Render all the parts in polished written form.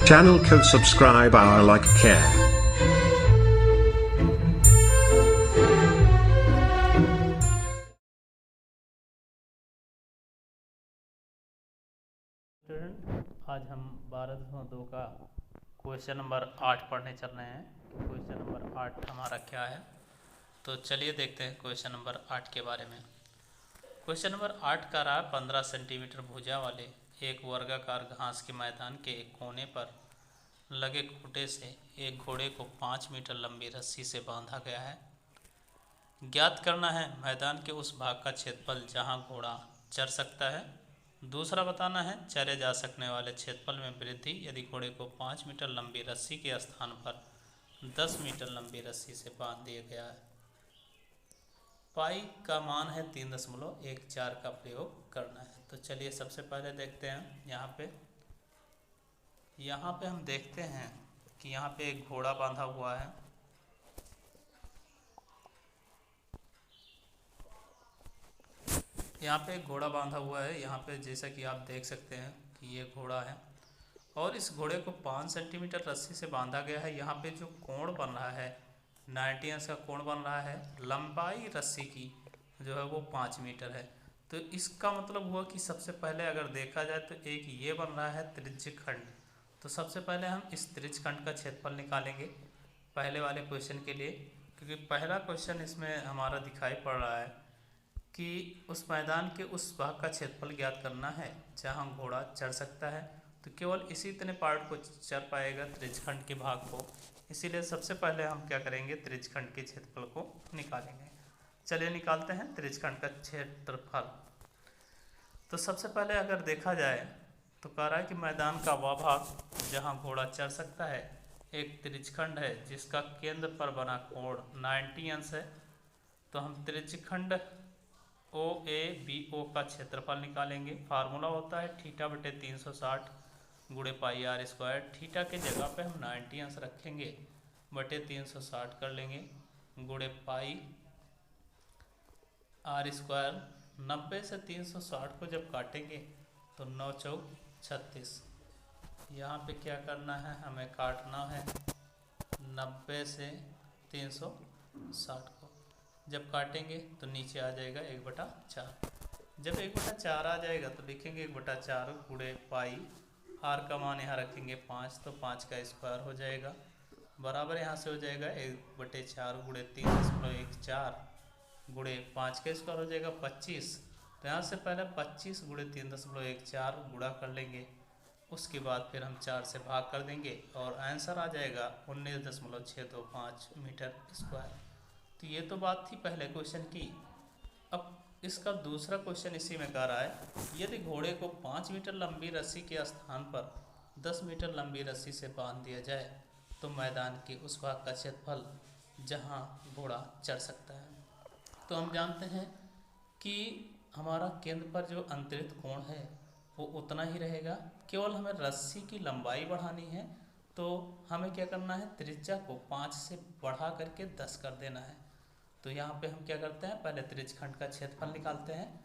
Channel को subscribe our like care. Student, आज हम 12.2 का क्वेश्चन नंबर 8 पढ़ने चल रहे हैं। क्वेश्चन नंबर 8 हमारा क्या है, तो चलिए देखते हैं क्वेश्चन नंबर 8 के बारे में। क्वेश्चन नंबर 8 का रहा 15 सेंटीमीटर भुजा वाले एक वर्गाकार घास के मैदान के एक कोने पर लगे खूंटे से एक घोड़े को 5 मीटर लंबी रस्सी से बांधा गया है। ज्ञात करना है मैदान के उस भाग का क्षेत्रफल जहां घोड़ा चर सकता है। दूसरा बताना है चरे जा सकने वाले क्षेत्रफल में वृद्धि यदि घोड़े को 5 मीटर लंबी रस्सी के स्थान पर 10 मीटर लंबी रस्सी से बांध दिया गया है। पाई का मान है 3.14 का प्रयोग करना है। तो चलिए सबसे पहले देखते हैं यहाँ पे हम देखते हैं कि यहाँ पे एक घोड़ा बांधा हुआ है। यहाँ पे एक घोड़ा बांधा हुआ है। यहाँ पे जैसा कि आप देख सकते हैं कि ये घोड़ा है और इस घोड़े को 5 सेंटीमीटर रस्सी से बांधा गया है। यहाँ पे जो कोण बन रहा है 90 अंश का कोण बन रहा है। लंबाई रस्सी की जो है वो 5 मीटर है। तो इसका मतलब हुआ कि सबसे पहले अगर देखा जाए तो एक ये बन रहा है त्रिज्यखंड। तो सबसे पहले हम इस त्रिज्यखंड का क्षेत्रफल निकालेंगे पहले वाले क्वेश्चन के लिए, क्योंकि पहला क्वेश्चन इसमें हमारा दिखाई पड़ रहा है कि उस मैदान के उस भाग का क्षेत्रफल ज्ञात करना है जहां घोड़ा चढ़ सकता है। तो केवल इसी इतने पार्ट को चढ़ पाएगा त्रिज्यखंड के भाग को, इसीलिए सबसे पहले हम क्या करेंगे त्रिज्यखंड के क्षेत्रफल को निकालेंगे। चलिए निकालते हैं त्रिज्यखंड का क्षेत्रफल। तो सबसे पहले अगर देखा जाए तो कह रहा है कि मैदान का वह भाग जहां घोड़ा चढ़ सकता है एक त्रिज्यखंड है जिसका केंद्र पर बना कोण 90 अंश है। तो हम त्रिज्यखंड ओ ए बी ओ का क्षेत्रफल निकालेंगे। फार्मूला होता है थीटा बटे 360 गुणे पाई आर स्क्वायर। थीटा के जगह पे हम 90 अंश रखेंगे बटे 360 कर लेंगे गुणे पाई आर स्क्वायर। 90 से 360 को जब काटेंगे तो 9 चौक 36। यहाँ पे क्या करना है, हमें काटना है 90 से 360 को। जब काटेंगे तो नीचे आ जाएगा 1/4। जब 1/4 आ जाएगा तो लिखेंगे 1/4 गुणे पाई। आर का मान यहाँ रखेंगे 5, तो 5 का स्क्वायर हो जाएगा बराबर यहाँ से हो जाएगा 1/4 गुणे 3.14 गुणे 5 का स्क्वायर हो जाएगा 25। तो यहाँ से पहले 25 गुणे 3.14 गुणा कर लेंगे, उसके बाद फिर हम 4 से भाग कर देंगे और आंसर आ जाएगा 19.625 मीटर स्क्वायर। तो ये तो बात थी पहले क्वेश्चन की। अब इसका दूसरा क्वेश्चन इसी में कह रहा है यदि घोड़े को 5 मीटर लंबी रस्सी के स्थान पर 10 मीटर लंबी रस्सी से बांध दिया जाए तो मैदान के उस भाग का क्षेत्रफल जहां घोड़ा चढ़ सकता है। तो हम जानते हैं कि हमारा केंद्र पर जो अंतरित कोण है वो उतना ही रहेगा, केवल हमें रस्सी की लंबाई बढ़ानी है। तो हमें क्या करना है, त्रिज्या को 5 से बढ़ा करके 10 कर देना है। तो यहाँ पे हम क्या करते हैं, पहले त्रिज्यखंड का क्षेत्रफल निकालते हैं।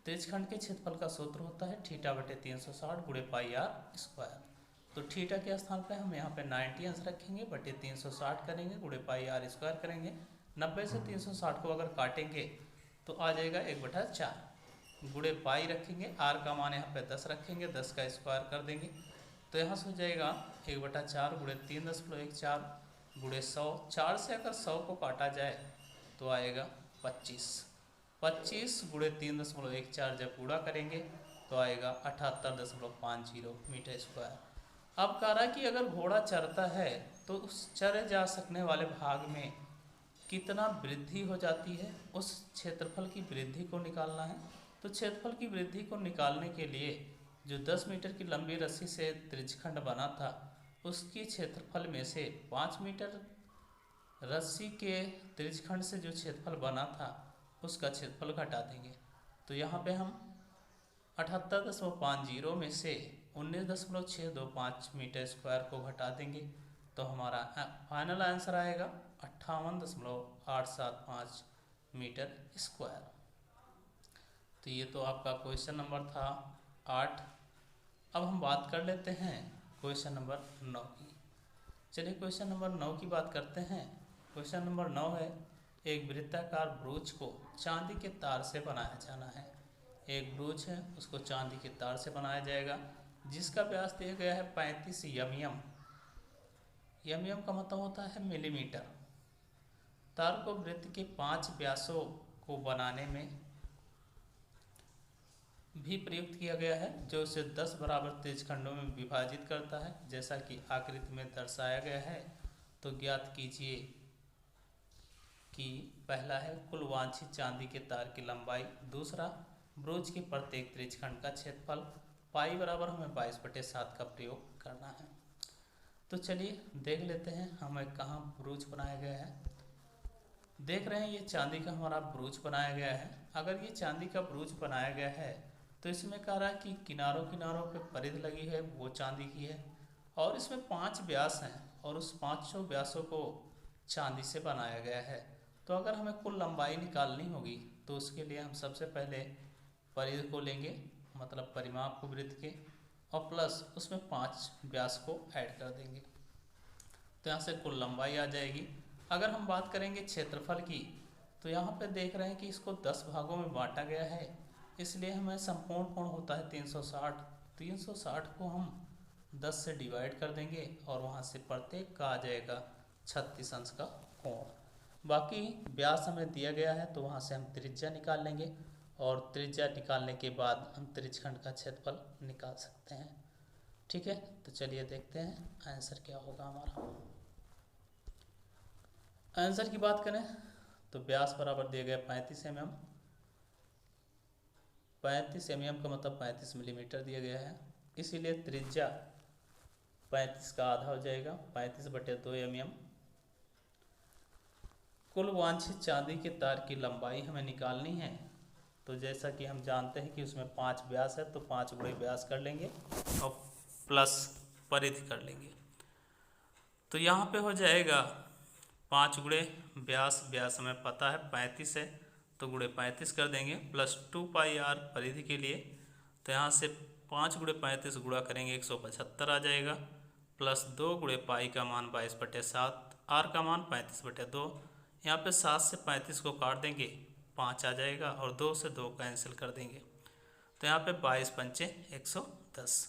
त्रिज्यखंड के क्षेत्रफल का सूत्र होता है थीटा बटे 360 गुणे पाई आर स्क्वायर। तो थीटा के स्थान पे हम यहाँ पे 90 अंश रखेंगे बटे 360 करेंगे गुणे पाई आर स्क्वायर करेंगे। 90 से 360 को अगर काटेंगे तो आ जाएगा 1/4 गुणे पाई रखेंगे। आर का मान यहाँ पे 10 रखेंगे, 10 का स्क्वायर कर देंगे। तो यहाँ से हो जाएगा 1/4 गुणे 3.14 गुणे 100। 4 से अगर 100 को काटा जाए तो आएगा 25। 25 गुणे 3.14 जब गुणा करेंगे तो आएगा 78.50 मीटर स्क्वायर। अब कह रहा है कि अगर घोड़ा चरता है तो उस चरे जा सकने वाले भाग में कितना वृद्धि हो जाती है, उस क्षेत्रफल की वृद्धि को निकालना है। तो क्षेत्रफल की वृद्धि को निकालने के लिए जो 10 मीटर की लंबी रस्सी से त्रिज्यखंड बना था उसकी क्षेत्रफल में से 5 मीटर रस्सी के त्रिज्यखंड से जो क्षेत्रफल बना था उसका क्षेत्रफल घटा देंगे। तो यहाँ पे हम 78.50 में से 19.625 मीटर स्क्वायर को घटा देंगे तो हमारा फाइनल आंसर आएगा 58.875 मीटर स्क्वायर। तो ये तो आपका क्वेश्चन नंबर था 8। अब हम बात कर लेते हैं क्वेश्चन नंबर 9 की। चलिए क्वेश्चन नंबर 9 की बात करते हैं। क्वेश्चन नंबर 9 है, एक वृत्ताकार ब्रूच को चांदी के तार से बनाया जाना है। एक ब्रूच है, उसको चांदी के तार से बनाया जाएगा, जिसका व्यास दिया गया है 35 mm। mm का मतलब होता है मिलीमीटर। तार को वृत्त के 5 व्यासों को बनाने में भी प्रयुक्त किया गया है, जो उसे 10 बराबर तेज खंडों में विभाजित करता है, जैसा कि आकृति में दर्शाया गया है। तो ज्ञात कीजिए कि पहला है कुल वांछित चांदी के तार की लंबाई, दूसरा ब्रोच के प्रत्येक त्रिज्यखंड का क्षेत्रफल, पाई बराबर हमें 22/7 का प्रयोग करना है। तो चलिए देख लेते हैं हमें कहाँ ब्रोच बनाया गया है। देख रहे हैं ये चांदी का हमारा ब्रोच बनाया गया है। अगर ये चांदी का ब्रोच बनाया गया है तो इसमें कह रहा है कि किनारों किनारों पे परिध लगी है वो चांदी की है, और इसमें 5 व्यास हैं और उस 5 व्यासों को चांदी से बनाया गया है। तो अगर हमें कुल लंबाई निकालनी होगी तो उसके लिए हम सबसे पहले परिध को लेंगे, मतलब परिमाप को वृत्त के, और प्लस उसमें 5 व्यास को ऐड कर देंगे, तो यहाँ से कुल लंबाई आ जाएगी। अगर हम बात करेंगे क्षेत्रफल की, तो यहाँ पे देख रहे हैं कि इसको 10 भागों में बांटा गया है, इसलिए हमें संपूर्ण कोण होता है 360। 360 को हम 10 से डिवाइड कर देंगे और वहाँ से प्रत्येक का आ जाएगा 36 अंश का कोण। बाकी व्यास हमें दिया गया है तो वहाँ से हम त्रिज्या निकाल लेंगे, और त्रिज्या निकालने के बाद हम त्रिज्यखंड का क्षेत्रफल निकाल सकते हैं। ठीक है, तो चलिए देखते हैं आंसर क्या होगा हमारा। आंसर की बात करें तो व्यास बराबर दिया गया 35 mm। 35 mm का मतलब 35 मिलीमीटर दिया गया है, इसीलिए त्रिज्या 35 का आधा हो जाएगा, 35/2 mm। कुल वांछित चांदी के तार की लंबाई हमें निकालनी है, तो जैसा कि हम जानते हैं कि उसमें 5 व्यास है तो 5 गुणे व्यास कर लेंगे और प्लस परिधि कर लेंगे। तो यहाँ पे हो जाएगा 5 गुणे व्यास, व्यास हमें पता है 35 है तो गुणे 35 कर देंगे, प्लस 2πr परिधि के लिए, तो यहाँ से 5 गुणे 35 गुणा करेंगे 175 आ जाएगा, प्लस 2 गुणे पाई का मान 22/7, आर का मान 35/2। यहाँ पे 7 से 35 को काट देंगे 5 आ जाएगा, और 2 से 2 कैंसिल कर देंगे, तो यहाँ पे 22 पंचे 110,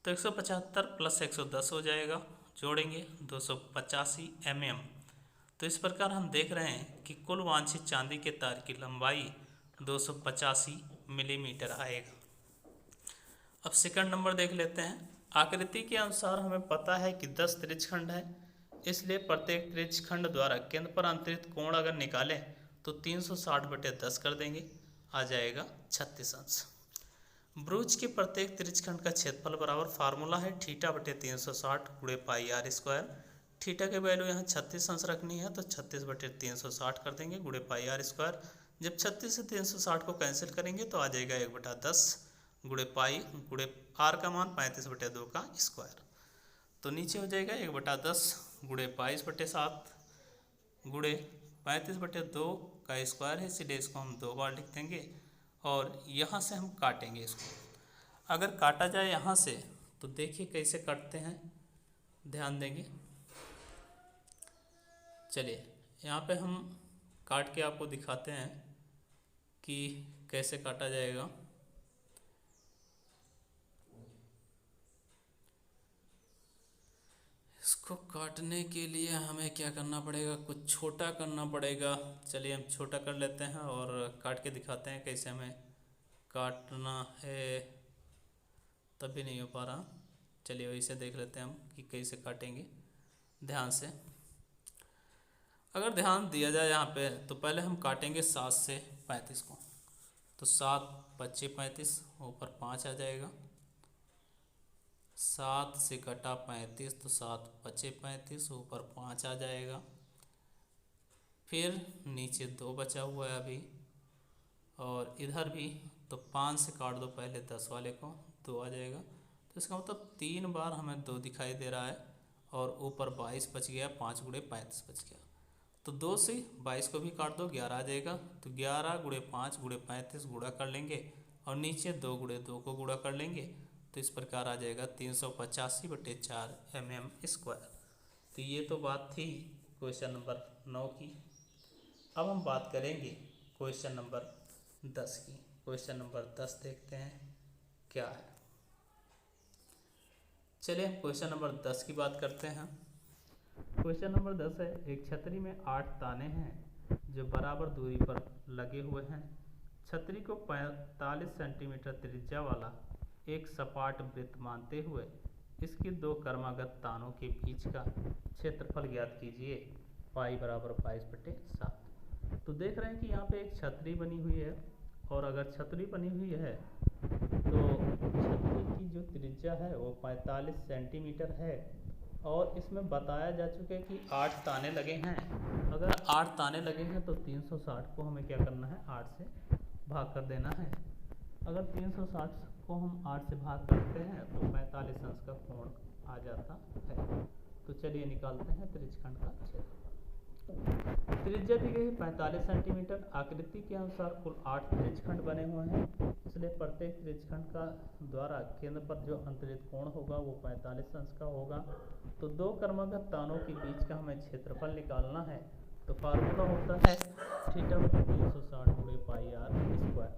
तो 175 प्लस 110 हो जाएगा, जोड़ेंगे 285 mm। तो इस प्रकार हम देख रहे हैं कि कुल वांछित चांदी के तार की लंबाई 285 मिलीमीटर आएगा। अब सेकंड नंबर देख लेते हैं। आकृति के अनुसार हमें पता है कि 10 त्रिज्यखंड है, इसलिए प्रत्येक त्रिज्यखंड द्वारा केंद्र पर अंतरित कोण अगर निकालें तो 360/10 कर देंगे, आ जाएगा 36 अंश। ब्रूच के प्रत्येक त्रिज्यखंड का क्षेत्रफल बराबर फार्मूला है θ/360 गुणे पाई आर स्क्वायर। थीटा के वैल्यू यहाँ 36 अंश रखनी है तो 36/360 कर देंगे गुणे पाई आर स्क्वायर। जब 36 से 360 को कैंसिल करेंगे तो आ जाएगा 1/10 गुणे पाई गुणे आर का मान 35/2 का स्क्वायर। तो नीचे हो जाएगा 1/10 गुणे 22/7 गुणे 35/2 का स्क्वायर है, इसलिए इसको हम 2 बार लिख देंगे, और यहाँ से हम काटेंगे इसको। अगर काटा जाए यहाँ से तो देखिए कैसे काटते हैं, ध्यान देंगे। चलिए यहाँ पे हम काट के आपको दिखाते हैं कि कैसे काटा जाएगा। इसको काटने के लिए हमें क्या करना पड़ेगा, कुछ छोटा करना पड़ेगा। चलिए हम छोटा कर लेते हैं और काट के दिखाते हैं कैसे हमें काटना है, तभी नहीं हो पा रहा। चलिए वैसे देख लेते हैं हम कि कैसे काटेंगे ध्यान से। अगर ध्यान दिया जाए यहाँ पे तो पहले हम काटेंगे 7 से 35 को, तो 7 25 35 ऊपर 5 आ जाएगा, 7 से कटा 35 तो 7 25 35 ऊपर 5 आ जाएगा, फिर नीचे 2 बचा हुआ है अभी, और इधर भी तो 5 से काट दो पहले 10 वाले को, 2 आ जाएगा। तो इसका मतलब 3 बार हमें 2 दिखाई दे रहा है, और ऊपर 22 बच गया, 5 गुणे 35 बच गया। तो 2 से 22 को भी काट दो, 11 आ जाएगा, तो 11 गुणे 5 गुणे 35 गुणा कर लेंगे, और नीचे 2 गुणे 2 को गुणा कर लेंगे, तो इस प्रकार आ जाएगा 385/4 mm²। तो ये तो बात थी क्वेश्चन नंबर 9 की। अब हम बात करेंगे क्वेश्चन नंबर 10 की। क्वेश्चन नंबर 10 देखते हैं क्या है। चलिए क्वेश्चन नंबर 10 की बात करते हैं। क्वेश्चन नंबर 10 है, एक छतरी में 8 ताने हैं जो बराबर दूरी पर लगे हुए हैं। छतरी को 45 सेंटीमीटर त्रिज्या वाला एक सपाट वृत्त मानते हुए इसकी दो क्रमागत तानों के बीच का क्षेत्रफल ज्ञात कीजिए। पाई बराबर 22/7। तो देख रहे हैं कि यहाँ पे एक छतरी बनी हुई है, और अगर छतरी बनी हुई है तो छतरी की जो त्रिज्या है वो 45 सेंटीमीटर है, और इसमें बताया जा चुका है कि 8 ताने लगे हैं। अगर 8 ताने लगे हैं तो 360 को हमें क्या करना है, 8 से भाग कर देना है। अगर 360 को हम 8 से भाग करते हैं तो 45 अंश का कोण आ जाता है। तो चलिए निकालते हैं त्रिज्यखंड का क्षेत्रफल। त्रिज्या दी गई 45 सेंटीमीटर। आकृति के अनुसार कुल 8 त्रिज्यखंड बने हुए हैं, इसलिए प्रत्येक त्रिज्यखंड का द्वारा केंद्र पर जो अंतरित कोण होगा वो 45 अंश का होगा। तो दो क्रमागत तानों के बीच का हमें क्षेत्रफल निकालना है। तो फार्मूला होता है थीटा बटे 360 गुणे पाई आर स्क्वायर।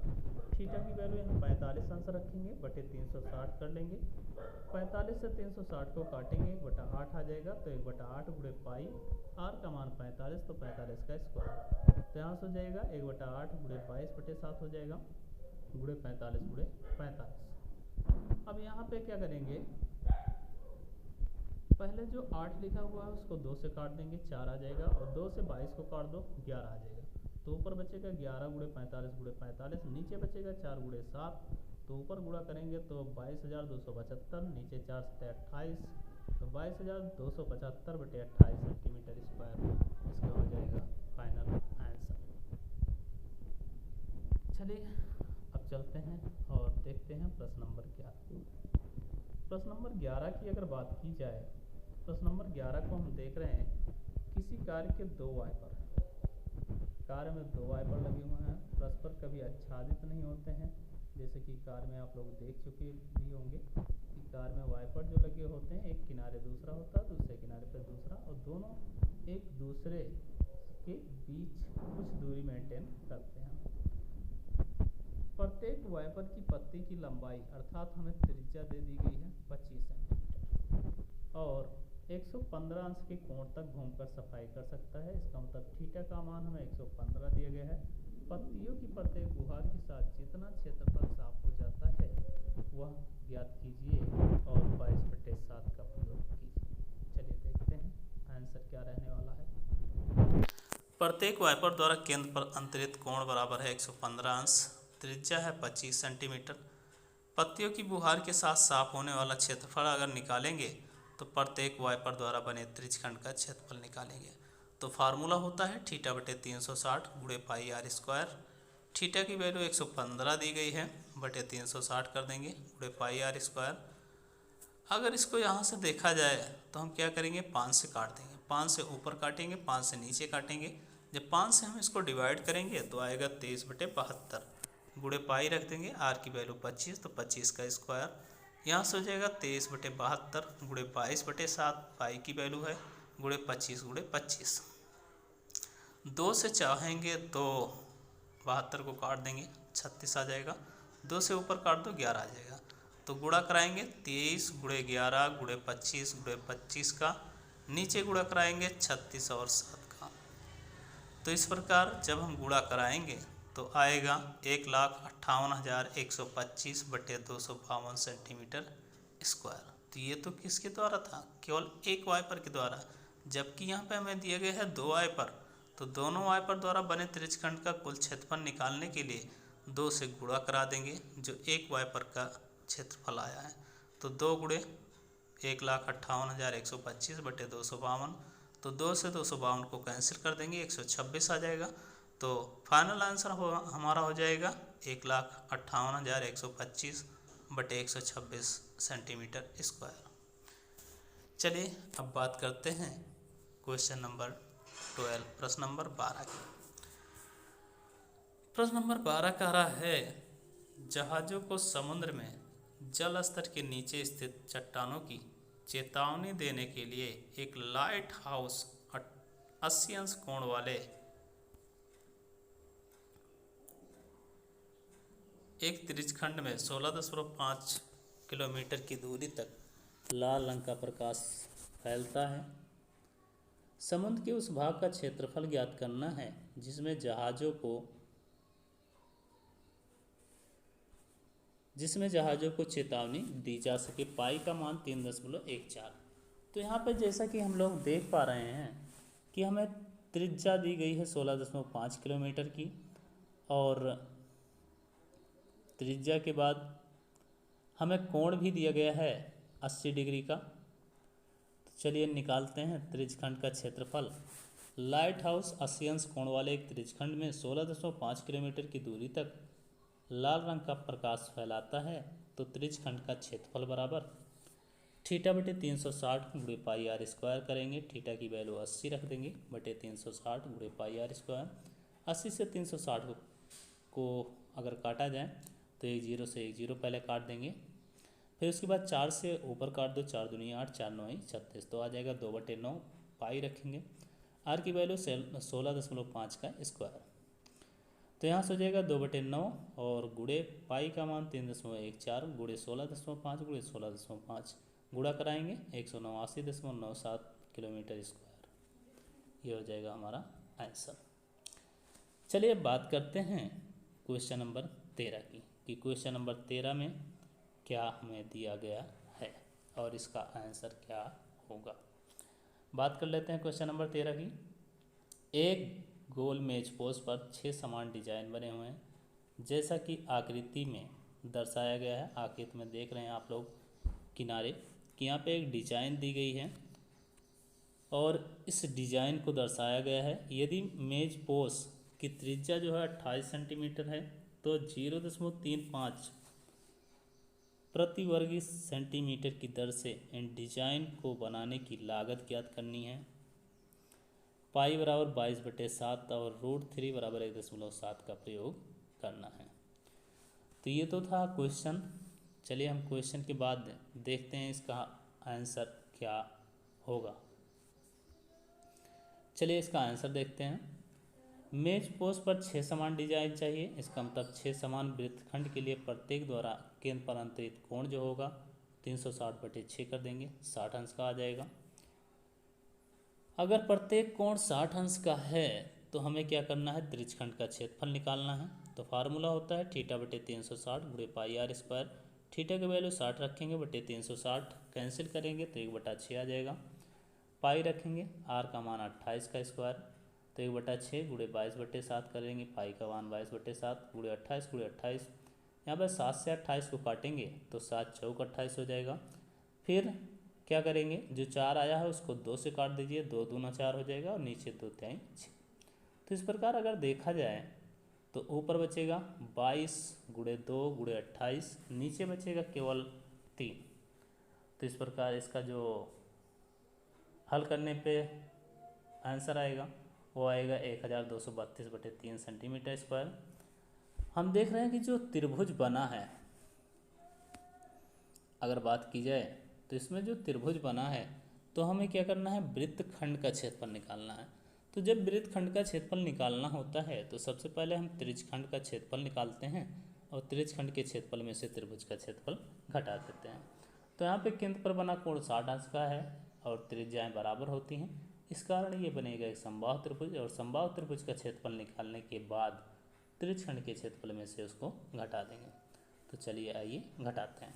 थीटा की वैल्यू यहाँ 45 अंश रखेंगे, बटे 360 कर लेंगे। 45 से 360 को काटेंगे, 1/8 आ जाएगा, तो 1/8 गुणे पाई, आर का मान 45, तो 45 का स्क्वायर। तो यहाँ से हो जाएगा 1/8 गुणे 22/7 हो जाएगा, गुणे 45 गुणे 45। अब यहाँ पे क्या करेंगे, पहले जो 8 लिखा हुआ है उसको 2 से काट देंगे, 4 आ जाएगा, और 2 से 22 को काट दो, 11 आ जाएगा। तो ऊपर बचेगा 11 गुणे 45 गुणे 45, नीचे बचेगा 4 गुणे 7। तो ऊपर गुणा करेंगे तो 22,275, नीचे 4 से 28, तो 22,275/28 सेंटीमीटर स्क्वायर इसका हो जाएगा फाइनल आंसर। चलिए अब चलते हैं और देखते हैं प्रश्न नंबर 11। प्रश्न नंबर 11 की अगर बात की जाए, प्रश्न नंबर 11 को हम देख रहे हैं, किसी कार्य के 2 वाइपर, कार्य में 2 वाइपर लगे हुए हैं, परस्पर कभी आच्छादित नहीं होते हैं। जैसे कि कार में आप लोग देख चुके भी होंगे कि कार में वाइपर जो लगे होते हैं, एक किनारे दूसरा होता है, दूसरे किनारे पर दूसरा, और दोनों एक दूसरे के बीच कुछ दूरी मेंटेन करते हैं। प्रत्येक वाइपर की पत्ती की लंबाई अर्थात हमें त्रिज्या दे दी गई है 25 सेंटीमीटर, और 115 अंश के कोण तक घूमकर सफाई कर सकता है। इसका मतलब थीटा का मान हमें 115 दिया गया है। पत्तियों की प्रत्येक गुहार के साथ जितना क्षेत्रफल साफ हो जाता है वह ज्ञात कीजिए और 22/7 का प्रयोग कीजिए। चलिए देखते हैं आंसर क्या रहने वाला है। प्रत्येक वाइपर द्वारा केंद्र पर अंतरित कोण बराबर है 115 अंश, त्रिज्या है 25 सेंटीमीटर। पत्तियों की बुहार के साथ साफ होने वाला क्षेत्रफल अगर निकालेंगे तो प्रत्येक वाइपर द्वारा बने त्रिज्यखंड का क्षेत्रफल निकालेंगे। तो फार्मूला होता है थीटा बटे 360 गुणे पाई आर स्क्वायर। थीटा की वैल्यू 115 दी गई है, बटे 360 कर देंगे, गुणे पाई आर स्क्वायर। अगर इसको यहाँ से देखा जाए तो हम क्या करेंगे, 5 से काट देंगे, 5 से ऊपर काटेंगे, 5 से नीचे काटेंगे। जब 5 से हम इसको डिवाइड करेंगे तो आएगा 23/72, गुणे पाई रख देंगे, आर की वैल्यू 25, तो 25 का स्क्वायर। यहाँ से हो जाएगा 23/72 गुणे 22/7, पाई की वैल्यू है, गुणे 25 गुणे 25। 2 से चाहेंगे तो 72 को काट देंगे, 36 आ जाएगा। 2 से ऊपर काट दो, 11 आ जाएगा। तो गुणा कराएंगे 23 गुणे 11 गुणे 25 गुणे 25 का, नीचे गुणा कराएंगे 36 और 7 का। तो इस प्रकार जब हम गुणा कराएंगे तो आएगा 1,58,125/252 सेंटीमीटर स्क्वायर। तो ये तो किसके द्वारा था, केवल एक वाइपर के द्वारा, जबकि यहाँ पे हमें दिए गए हैं 2 वाइपर। तो दोनों वाइपर द्वारा बने त्रिज्यखंड का कुल क्षेत्रफल निकालने के लिए 2 से गुणा करा देंगे, जो एक वाइपर का क्षेत्रफल आया है। तो 2 गुणे 1,58,125/252, तो 2 से 252 को कैंसिल कर देंगे, 126 आ जाएगा। तो फाइनल आंसर हमारा हो जाएगा 1,58,125/126 सेंटीमीटर स्क्वायर। चलिए अब बात करते हैं क्वेश्चन नंबर 12, प्रश्न नंबर 12 की। प्रश्न नंबर 12 कह रहा है, जहाज़ों को समुद्र में जल स्तर के नीचे स्थित चट्टानों की चेतावनी देने के लिए एक लाइट हाउस 80 अंश कोण वाले एक त्रिज्यखंड में 16.5 किलोमीटर की दूरी तक लाल रंग का प्रकाश फैलता है। समुद्र के उस भाग का क्षेत्रफल ज्ञात करना है जिसमें जहाज़ों को चेतावनी दी जा सके। पाई का मान 3.14। तो यहाँ पे जैसा कि हम लोग देख पा रहे हैं कि हमें त्रिज्या दी गई है 16.5 किलोमीटर की, और त्रिज्या के बाद हमें कोण भी दिया गया है 80 डिग्री का। तो चलिए निकालते हैं त्रिज्यखंड का क्षेत्रफल। लाइट हाउस 80 अंश कोण वाले एक त्रिज्यखंड में 16.5 किलोमीटर की दूरी तक लाल रंग का प्रकाश फैलाता है। तो त्रिज्यखंड का क्षेत्रफल बराबर थीटा बटे 360 गुणे पाई आर स्क्वायर करेंगे। थीटा की वैल्यू 80 रख देंगे बटे 360 गुणे पाई आर स्क्वायर। 80 से 360 को अगर काटा जाए तो एक जीरो से एक जीरो पहले काट देंगे, फिर उसके बाद 4 से ऊपर काट दो, 4 दूनी 8, 4 9 36, तो आ जाएगा 2/9। पाई रखेंगे, आर की वैल्यू 16.5 का स्क्वायर, तो यहाँ से हो जाएगा 2/9 और गुणे पाई का मान 3.14 गुणे 16.5 गुणे 16.5 गुणा कराएंगे 189.97 किलोमीटर स्क्वायर। ये हो जाएगा हमारा आंसर। चलिए अब बात करते हैं क्वेश्चन नंबर 13 की, कि क्वेश्चन नंबर 13 में क्या हमें दिया गया है और इसका आंसर क्या होगा। बात कर लेते हैं क्वेश्चन नंबर 13 की। एक गोल मेज पोस्ट पर 6 समान डिजाइन बने हुए हैं जैसा कि आकृति में दर्शाया गया है। आकृति में देख रहे हैं आप लोग किनारे कि यहाँ पे एक डिजाइन दी गई है और इस डिजाइन को दर्शाया गया है। यदि मेज पोस्ट की त्रिज्या जो है 28 सेंटीमीटर है तो 0.35 प्रति वर्ग सेंटीमीटर की दर से इन डिजाइन को बनाने की लागत ज्ञात करनी है। पाई बराबर 22/7 और √3 बराबर 1.7 का प्रयोग करना है। तो ये तो था क्वेश्चन। चलिए हम क्वेश्चन के बाद देखते हैं इसका आंसर क्या होगा। चलिए इसका आंसर देखते हैं। मेज पोस्ट पर 6 समान डिजाइन चाहिए। इसका मतलब 6 समान वृत्तखंड के लिए प्रत्येक द्वारा केंद्र पर अंतरित कोण जो होगा 360/6 कर देंगे, 60 अंश का आ जाएगा। अगर प्रत्येक कोण 60 अंश का है तो हमें क्या करना है, त्रिज्यखंड का क्षेत्रफल निकालना है। तो फार्मूला होता है थीटा बटे 360 गुणे पाई आर स्क्वायर। थीटा की वैल्यू 60 रखेंगे बटे 360 कैंसिल करेंगे तो 1/6 आ जाएगा। पाई रखेंगे, आर का मान 28 का स्क्वायर, तो 1/6 गुणे 22/7 करेंगे। पाई का मान 22/7 गुणे 28 यहाँ पर 7 से 28 को काटेंगे तो 7 चौक 28 हो जाएगा। फिर क्या करेंगे, जो 4 आया है उसको 2 से काट दीजिए, 2 दूना 4 हो जाएगा और नीचे 2 तिहाई 6। तो इस प्रकार अगर देखा जाए तो ऊपर बचेगा 22 गुणे 2 गुणे 28, नीचे बचेगा केवल 3। तो इस प्रकार इसका जो हल करने पे आंसर आएगा वो आएगा 1232/3 सेंटीमीटर स्क्वायर। हम देख रहे हैं कि जो त्रिभुज बना है, अगर बात की जाए तो इसमें जो त्रिभुज बना है तो हमें क्या करना है, वृत्तखंड का क्षेत्रफल निकालना है। तो जब वृत्तखंड का क्षेत्रफल निकालना होता है तो सबसे पहले हम त्रिज्यखंड का क्षेत्रफल निकालते हैं और त्रिज्यखंड के क्षेत्रफल में से त्रिभुज का क्षेत्रफल घटा देते हैं। तो यहाँ पे केंद्र पर बना कोण 60 अंश का है और त्रिज्याएं बराबर होती हैं, इस कारण ये बनेगा एक समबाहु त्रिभुज। और समबाहु त्रिभुज का क्षेत्रफल निकालने के बाद त्रिज्यखंड के क्षेत्रफल में से उसको घटा देंगे। तो चलिए आइए घटाते हैं।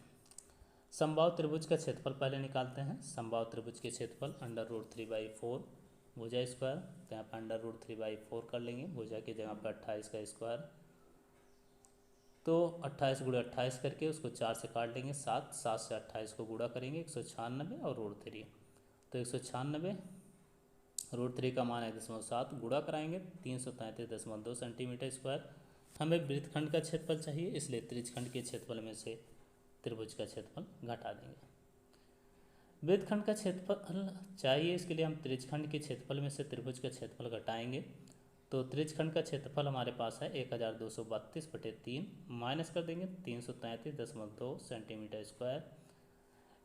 समबाहु त्रिभुज का क्षेत्रफल पहले निकालते हैं। समबाहु त्रिभुज के क्षेत्रफल √3/4 भुजा स्क्वायर, तो यहाँ पर √3/4 कर लेंगे, भुजा की जगह पर 28 का स्क्वायर, तो 28 गुणे 28 करके उसको 4 से काट लेंगे, 7 से 28 को गुणा करेंगे 196 और √3, तो 196 √3 का मान 1.7 गुणा कराएंगे 333.2 सेंटीमीटर स्क्वायर। हमें वृत्तखंड का क्षेत्रफल चाहिए, इसलिए त्रिज्यखंड के क्षेत्रफल में से त्रिभुज का क्षेत्रफल घटा देंगे। वृत्तखंड का क्षेत्रफल चाहिए, इसके लिए हम त्रिज्यखंड के क्षेत्रफल में से त्रिभुज का क्षेत्रफल घटाएंगे तो त्रिज्यखंड का क्षेत्रफल हमारे पास है 1232/3 माइनस कर देंगे 333.2 सेंटीमीटर स्क्वायर।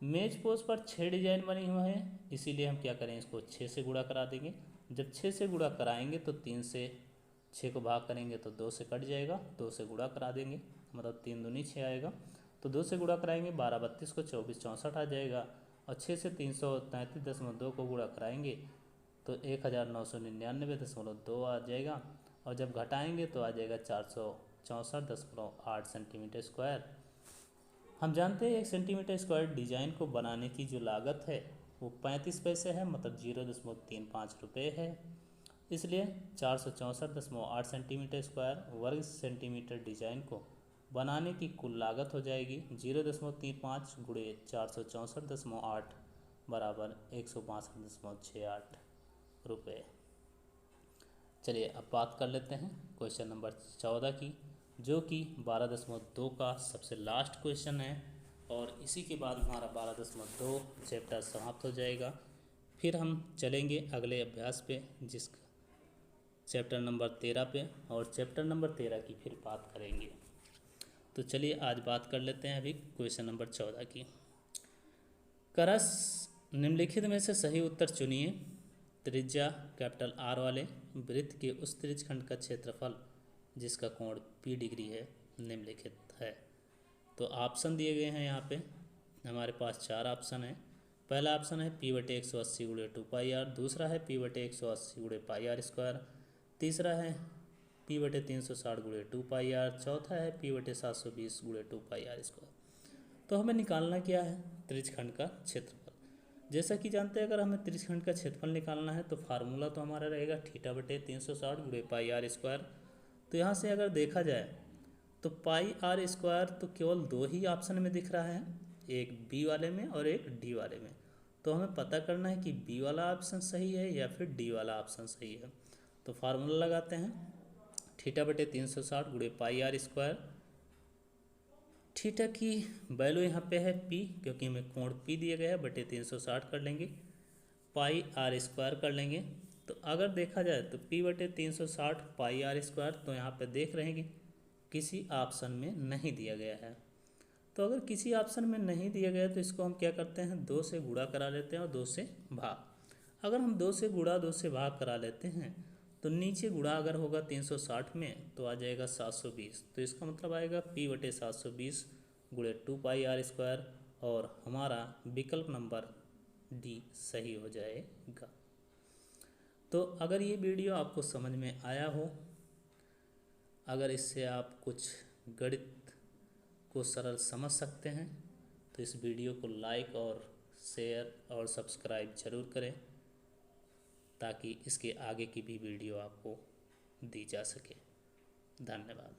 मेज पोस्ट पर 6 डिजाइन बनी हुई है, इसीलिए हम क्या करें, इसको 6 से गुणा करा देंगे। जब 6 से गुणा कराएंगे तो 3 से 6 को भाग करेंगे तो 2 से कट जाएगा, 2 से गुणा करा देंगे, मतलब 3 दूनी 6 आएगा। तो 2 से गुणा कराएंगे 12 32 को 24 64 आ जाएगा, और 6 से 333.2 को गुणा कराएंगे तो 1999.2 आ जाएगा, और जब घटाएंगे तो आ जाएगा 464.8 सेंटीमीटर स्क्वायर। हम जानते हैं 1 सेंटीमीटर स्क्वायर डिजाइन को बनाने की जो लागत है वो 35 पैसे है, मतलब 0.35 रुपये है। इसलिए 464.8 सेंटीमीटर स्क्वायर वर्ग सेंटीमीटर डिजाइन को बनाने की कुल लागत हो जाएगी 0.35 गुणे 464.8 बराबर 162.68 रुपये। चलिए अब बात कर लेते हैं क्वेश्चन नंबर 14 की, जो कि 12.2 का सबसे लास्ट क्वेश्चन है, और इसी के बाद हमारा 12.2 चैप्टर समाप्त हो जाएगा। फिर हम चलेंगे अगले अभ्यास पे, जिस चैप्टर नंबर 13 पे, और चैप्टर नंबर 13 की फिर बात करेंगे। तो चलिए आज बात कर लेते हैं अभी क्वेश्चन नंबर 14 की। करस निम्नलिखित में से सही उत्तर चुनिए। त्रिज्या कैपिटल आर वाले वृत्त के उस त्रिज्यखंड का क्षेत्रफल जिसका कोण P डिग्री है निम्नलिखित है। तो ऑप्शन दिए गए हैं यहाँ पे, हमारे पास 4 ऑप्शन है। पहला ऑप्शन है P/180 गुणे 2πr, दूसरा है P/180 गुणे πr², तीसरा है P/360 गुणे 2πr, चौथा है P/720 गुणे 2πr²। तो हमें निकालना क्या है, त्रिज्यखंड का क्षेत्रफल। जैसा कि जानते हैं, अगर हमें त्रिज्यखंड का क्षेत्रफल निकालना है तो फार्मूला तो हमारा रहेगा θ/360 गुणे πr²। तो यहाँ से अगर देखा जाए तो πr² तो केवल 2 ही ऑप्शन में दिख रहा है, एक बी वाले में और एक डी वाले में। तो हमें पता करना है कि बी वाला ऑप्शन सही है या फिर डी वाला ऑप्शन सही है। तो फार्मूला लगाते हैं θ/360 गुणे πr²। थीटा की वैल्यू यहाँ पे है P, क्योंकि हमें कोण P दिया गया है, बटे 360 कर लेंगे, πr² कर लेंगे। तो अगर देखा जाए तो P/360 πr², तो यहाँ पे देख रहे हैं कि किसी ऑप्शन में नहीं दिया गया है। तो अगर किसी ऑप्शन में नहीं दिया गया तो इसको हम क्या करते हैं, 2 से गुणा करा लेते हैं और 2 से भाग। अगर हम 2 से गुणा 2 से भाग करा लेते हैं तो नीचे गुणा अगर होगा 360 में तो आ जाएगा 720। तो इसका मतलब आएगा P/720 गुणे 2πr², और हमारा विकल्प नंबर डी सही हो जाएगा। तो अगर ये वीडियो आपको समझ में आया हो, अगर इससे आप कुछ गणित को सरल समझ सकते हैं, तो इस वीडियो को लाइक और शेयर और सब्सक्राइब जरूर करें, ताकि इसके आगे की भी वीडियो आपको दी जा सके। धन्यवाद।